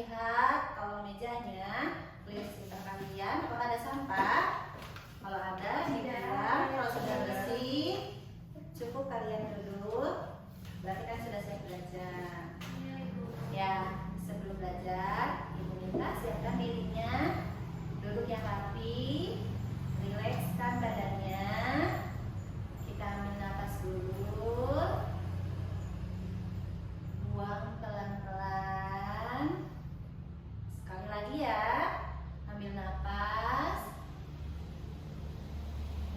lihat kolong mejanya, lihat sekitar kalian. Kalau ada sampah, kalau ada dibuang. Kalau sudah bersih, cukup kalian duduk. Berarti kan sudah siap belajar. Ya, sebelum belajar, Ibu minta siapkan dirinya, duduk yang rapi, rilekskan badannya. Kita ambil napas dulu, buang pelan-pelan. Sekali lagi ya, ambil napas,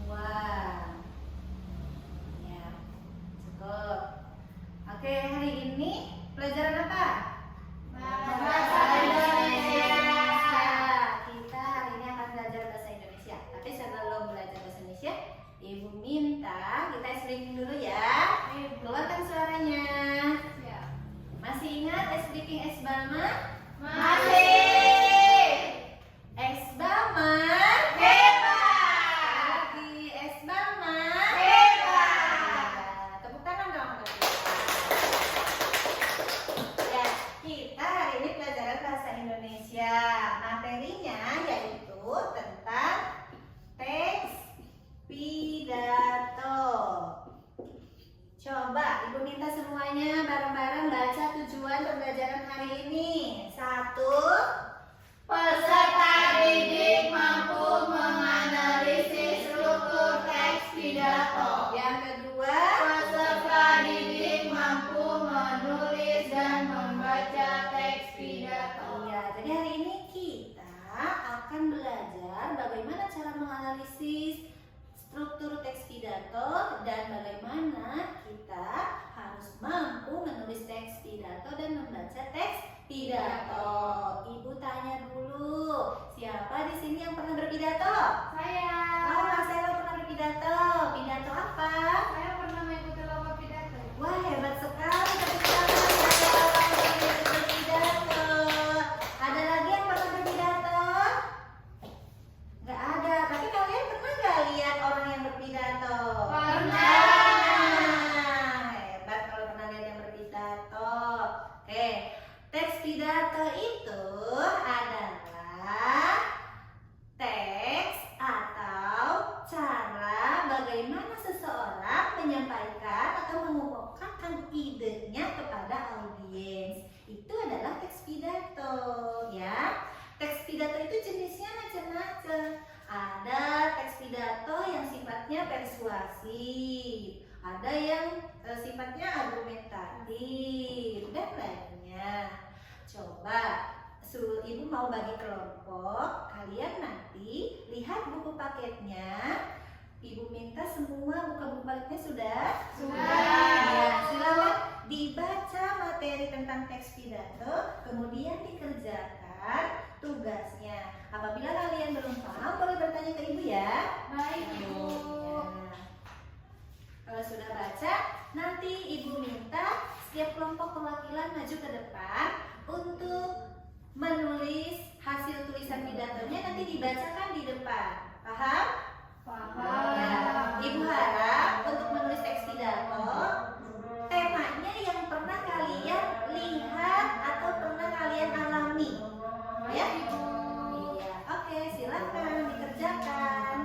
buang. Ya, cukup. Oke, hari ini pelajaran apa? Bahasa Indonesia. Kita hari ini akan belajar bahasa Indonesia. Tapi sebelum belajar bahasa Indonesia, Ibu minta kita streaming dulu ya. Keluarkan suaranya. Masih ingat speaking S Bama? Masih. S Bama Hebat. lagi S Bama Hebat. Tepuk tangan dong. Ya, kita hari ini pelajaran bahasa Indonesia. Materinya yaitu tentang teks pidato. Coba Ibu minta semuanya bareng-bareng baca tujuan pembelajaran hari ini. 1. Peserta didik mampu menganalisis struktur teks pidato. Yang kedua, Peserta didik mampu menulis dan membaca teks pidato. iya, jadi hari ini kita akan belajar bagaimana cara menganalisis struktur teks pidato dan bagaimana kita harus mampu menulis teks pidato dan membaca teks pidato. Ibu tanya dulu, siapa di sini yang pernah berpidato? Saya. Oh, saya pernah berpidato. Pidato apa? Saya pernah mengikuti lomba pidato. Wah, hebat sekali. Tepuk tangan saya berpidato. Ada lagi yang pernah berpidato? Nggak ada. Tapi kalian pernah nggak lihat orang yang berpidato? Pernah. Hebat kalau pernah lihat yang berpidato. Oke, teks pidato itu adalah teks atau cara bagaimana seseorang menyampaikan atau mengungkapkan idenya kepada audiens. Itu adalah teks pidato, ya. Teks pidato itu jenisnya macam-macam. Ada teks pidato yang sifatnya persuasif, ada yang sifatnya argumentatif dan lainnya. Coba Ibu mau bagi kelompok, kalian nanti lihat buku paketnya. Ibu minta semua buku paketnya sudah? Ya, silakan dibaca materi tentang teks pidato, kemudian dikerjakan tugasnya. Apabila kalian belum paham, boleh bertanya ke Ibu ya. Baik, Ibu. Ya. Kalau sudah baca, nanti Ibu minta setiap kelompok perwakilan maju ke depan untuk menulis hasil tulisan pidatonya, nanti dibacakan di depan. Paham? Paham. Ya. Ibu harap untuk menulis teks pidato, temanya yang pernah kalian lihat atau pernah kalian alami. Ya? Iya. Oke, silakan dikerjakan.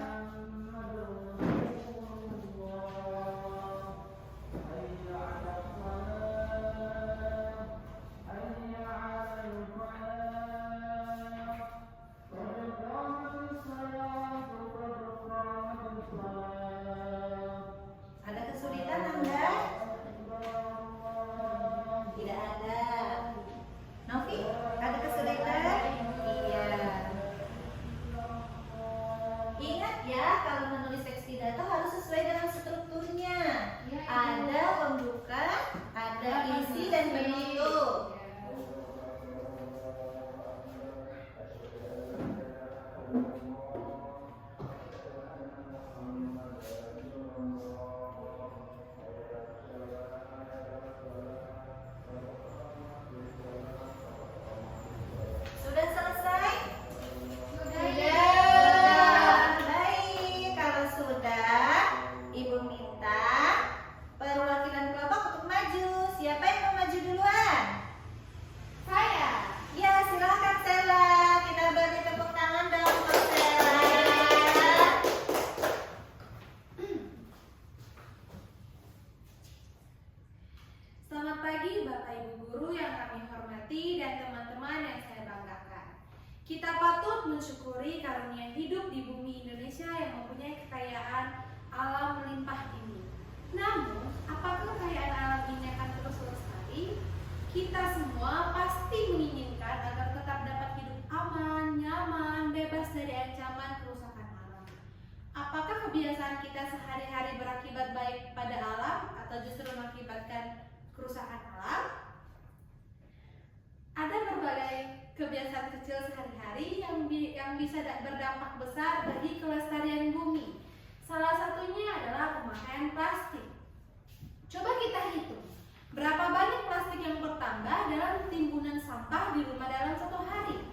teman-teman yang saya banggakan. Kita patut mensyukuri karunia hidup di bumi Indonesia yang mempunyai kekayaan alam melimpah ini. Namun, apakah kekayaan alam ini akan terus lestari? Kita semua pasti menginginkan agar tetap dapat hidup aman, nyaman, bebas dari ancaman kerusakan alam. Apakah kebiasaan kita sehari-hari berakibat baik pada alam atau justru mengakibatkan kerusakan alam? Ada berbagai kebiasaan kecil sehari-hari yang bisa berdampak besar bagi kelestarian bumi. Salah satunya adalah pemakaian plastik. Coba kita hitung, berapa banyak plastik yang bertambah dalam timbunan sampah di rumah dalam satu hari.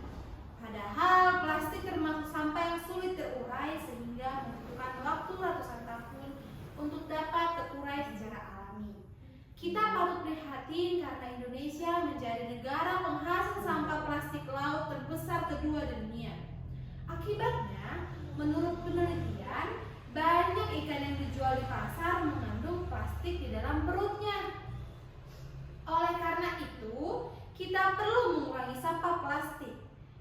Padahal plastik termasuk sampah yang sulit terurai sehingga membutuhkan waktu ratusan tahun untuk dapat terurai secara alami. Kita patut prihatin karena Indonesia menjadi negara penghasil sampah plastik laut terbesar kedua di dunia. Akibatnya, menurut penelitian, banyak ikan yang dijual di pasar mengandung plastik di dalam perutnya. Oleh karena itu, kita perlu mengurangi sampah plastik.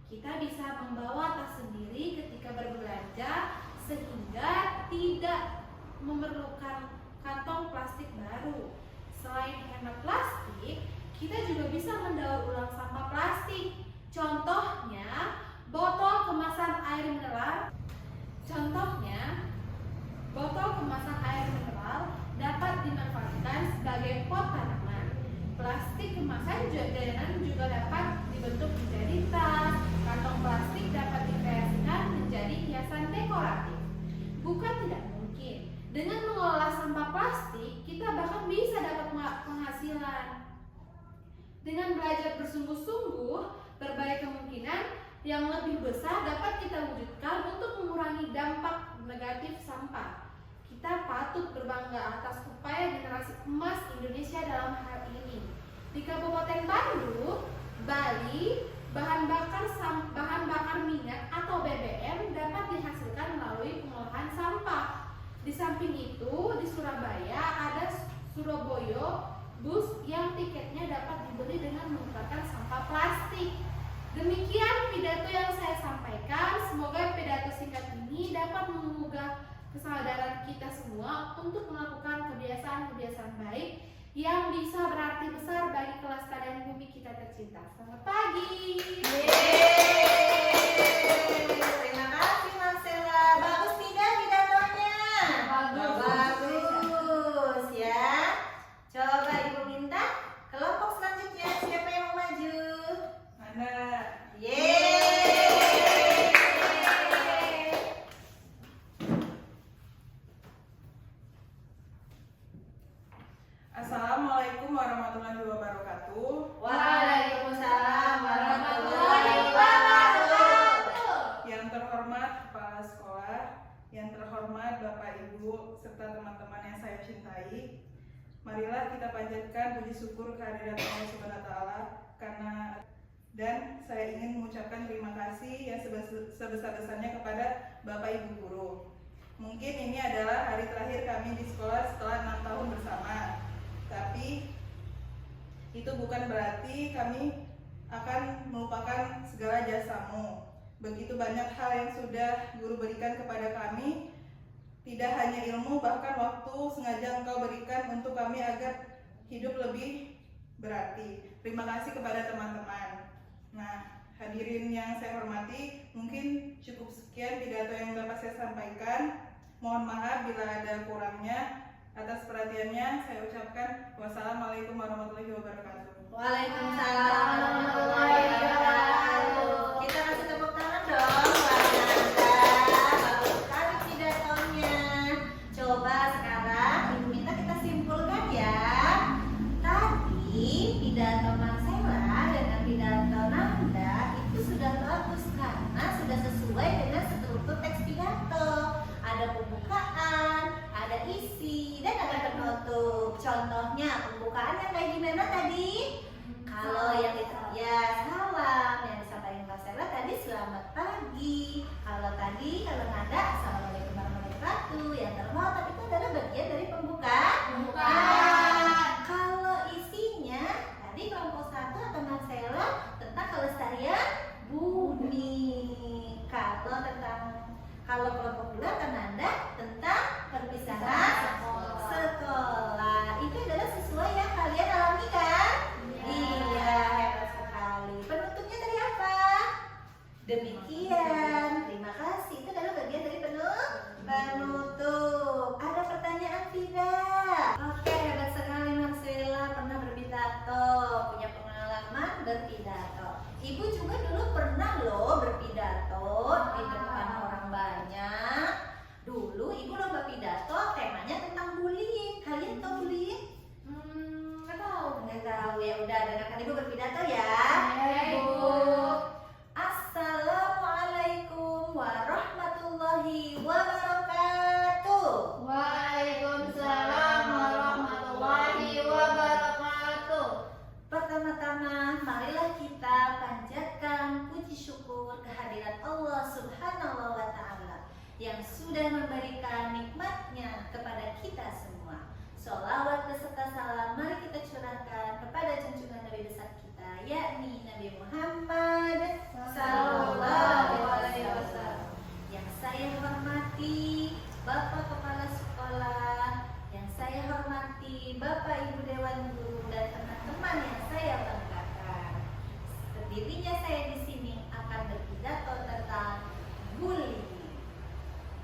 Kita bisa membawa tas sendiri ketika berbelanja sehingga tidak memerlukan kantong plastik baru. Selain hemat plastik, kita juga bisa mendaur ulang sampah plastik. Contohnya, botol kemasan air mineral. Dapat dimanfaatkan sebagai pot tanaman. Plastik kemasan juga dapat dibentuk menjadi tas. Kantong plastik dapat dikreasikan menjadi hiasan dekoratif. Bukan tidak mungkin, dengan mengolah sampah plastik, kita bahkan bisa dapat penghasilan. Dengan belajar bersungguh-sungguh, berbagai kemungkinan yang lebih besar dapat kita wujudkan untuk mengurangi dampak negatif sampah. Kita patut berbangga atas upaya generasi emas Indonesia dalam hal ini. Di Kabupaten Bandung, Bali, bahan bakar minyak atau BBM dapat dihasilkan melalui pengolahan sampah. Di samping itu, di Surabaya ada Surabaya bus yang tiketnya dapat dibeli dengan menukarkan sampah plastik. Demikian pidato yang saya sampaikan. Semoga pidato singkat ini dapat menggugah kesadaran kita semua untuk melakukan kebiasaan-kebiasaan baik yang bisa berarti besar bagi kelestarian bumi kita tercinta. Selamat pagi. Terima kasih Marcella. Bagus tidak pidatonya? Bagus ya. Coba Ibu minta kelompok selanjutnya siapa yang mau maju? Anda. Yeay. Assalamualaikum warahmatullahi wabarakatuh. Waalaikumsalam warahmatullahi wabarakatuh. Yang terhormat Kepala Sekolah, yang terhormat Bapak Ibu serta teman-teman yang saya cintai, marilah kita panjatkan puji syukur kehadirat Allah Subhanahu wa taala dan saya ingin mengucapkan terima kasih yang sebesar-besarnya kepada Bapak Ibu guru. Mungkin ini adalah hari terakhir kami di sekolah setelah 6 tahun bersama. Tapi itu bukan berarti kami akan melupakan segala jasamu. Begitu banyak hal yang sudah guru berikan kepada kami, tidak hanya ilmu, bahkan waktu sengaja engkau berikan untuk kami agar hidup lebih berarti. Terima kasih kepada teman-teman. Nah, hadirin yang saya hormati, mungkin cukup sekian pidato yang dapat saya sampaikan. Mohon maaf bila ada kurangnya. Atas perhatiannya saya ucapkan wassalamualaikum warahmatullahi wabarakatuh. Waalaikumsalam warahmatullahi wabarakatuh. Kita kasih tepuk tangan dong buat Nanda. Bagus sekali pidatonya. Coba sekarang Ibu minta kita simpulkan ya. Tadi pidato Marcella dengan pidato Nanda itu sudah bagus karena sudah sesuai dengan struktur teks pidato. Ada pembukaan, ada isi, dan ada penutup. Contohnya pembukaan yang kayak gimana tadi? Kalau yang salam yang disampaikan Marcella tadi selamat pagi. Kalau Nanda assalamualaikum warahmatullahi wabarakatuh. Yang terhormat itu adalah bagian dari pembukaan. Kalau isinya tadi kelompok 1 atau Marcella tentang kelestarian Kalau kelompok 2 Kananda tentang perpisahan sekolah. Itu adalah sesuai yang kalian alami kan? Iya, hebat sekali. Penutupnya tadi apa? Demikian. Terima kasih. Itu adalah bagian dari penutup. Ada pertanyaan tidak? Oke, hebat sekali Marcella, pernah berpidato, punya pengalaman berpidato. Ibu juga dulu pernah loh berpidato di depan orang banyak. Dulu ibu lomba pidato, temanya tentang bullying. Kalian tahu bullying? Nggak tahu. Nggak tahu, ya udah dengarkan ibu berpidato ya. Ya, Ibu. Assalamualaikum warahmatullahi wabarakatuh. Waalaikumsalam warahmatullahi wabarakatuh. Pertama-tama, marilah kita panjatkan puji syukur kehadirat Allah Subhanahu wa Ta'ala yang sudah memberikan nikmatnya kepada kita semua. Sholawat beserta salam mari kita curahkan kepada junjungan Nabi besar kita, yakni Nabi Muhammad Sallallahu Alaihi Wasallam. Yang saya hormati Bapak Kepala Sekolah, yang saya hormati Bapak Ibu Dewan Guru dan teman-teman yang saya banggakan. Berdirinya saya di sini akan berpidato tentang bullying.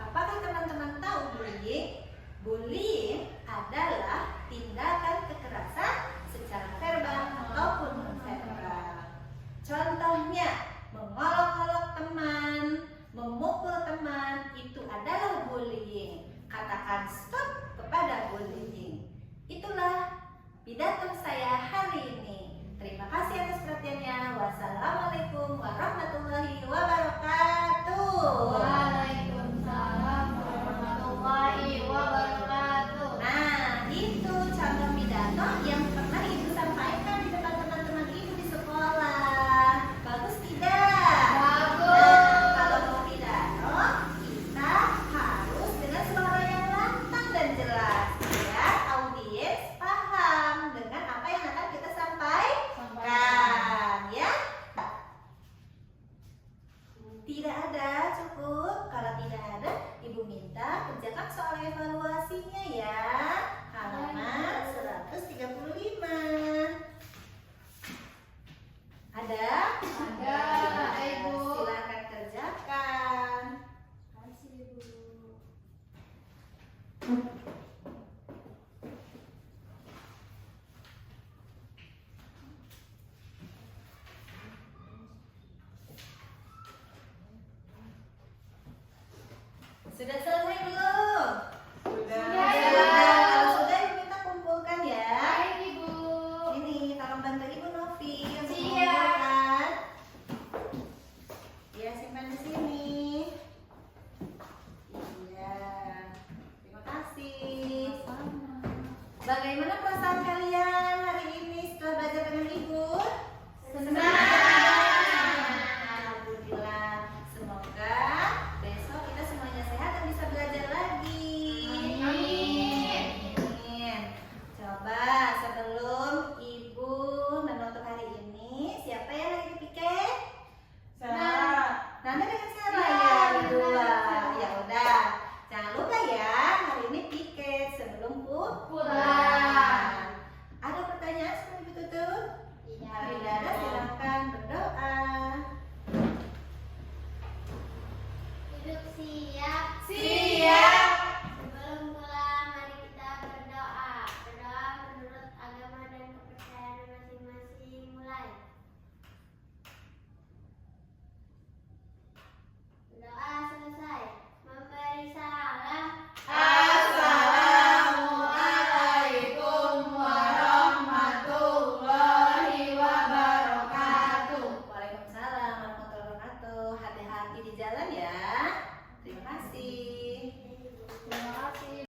Apakah teman-teman tahu bullying? Bullying adalah tindakan kekerasan secara verbal ataupun non-verbal. Contohnya, mengolok-olok teman, memukul teman, itu adalah bullying. Katakan stop kepada bullying. Itulah pidato saya hari ini. Terima kasih atas perhatiannya. Wassalamualaikum warahmatullahi wabarakatuh. Waalaikumsalam warahmatullahi wabarakatuh. Nah, itu contoh pidato yang pernah ibu sampaikan di depan teman-teman ibu di sekolah. Bagus tidak? Bagus. Nah, kalau mau pidato, kita harus dengan suara yang lantang dan jelas, biar audiens paham dengan apa yang akan kita sampaikan, ya. Tidak ada, cukup. Kalau tidak ada, ibu minta kerjakan soal evaluasinya ya. Halaman 135. Ada? Ada, Ibu. Silakan kerjakan. Kasih Ibu. Sudah selesai belum? Sudah. Kalau sudah ibu minta kumpulkan ya. Baik, Ibu. Ini tolong bantu ibu Novi untuk Siap. mengumpulkan. Ya, simpan di sini. Iya. Terima kasih. Bagaimana perasaan kalian hari ini setelah belajar dengan ibu? Alhamdulillah. Semoga besok kita semuanya sehat dan bisa belajar lagi. Amin. Amin. Coba sebelum ibu menutup hari ini, siapa yang lagi piket? Sarah. Nanda dengan Sarah Ya, ya benar. berdua. Ya udah, jangan lupa ya hari ini piket sebelum pulang. Ada pertanyaan sebelum ibu tutup? Iya. Bila ada silakan berdoa. Hidup siap.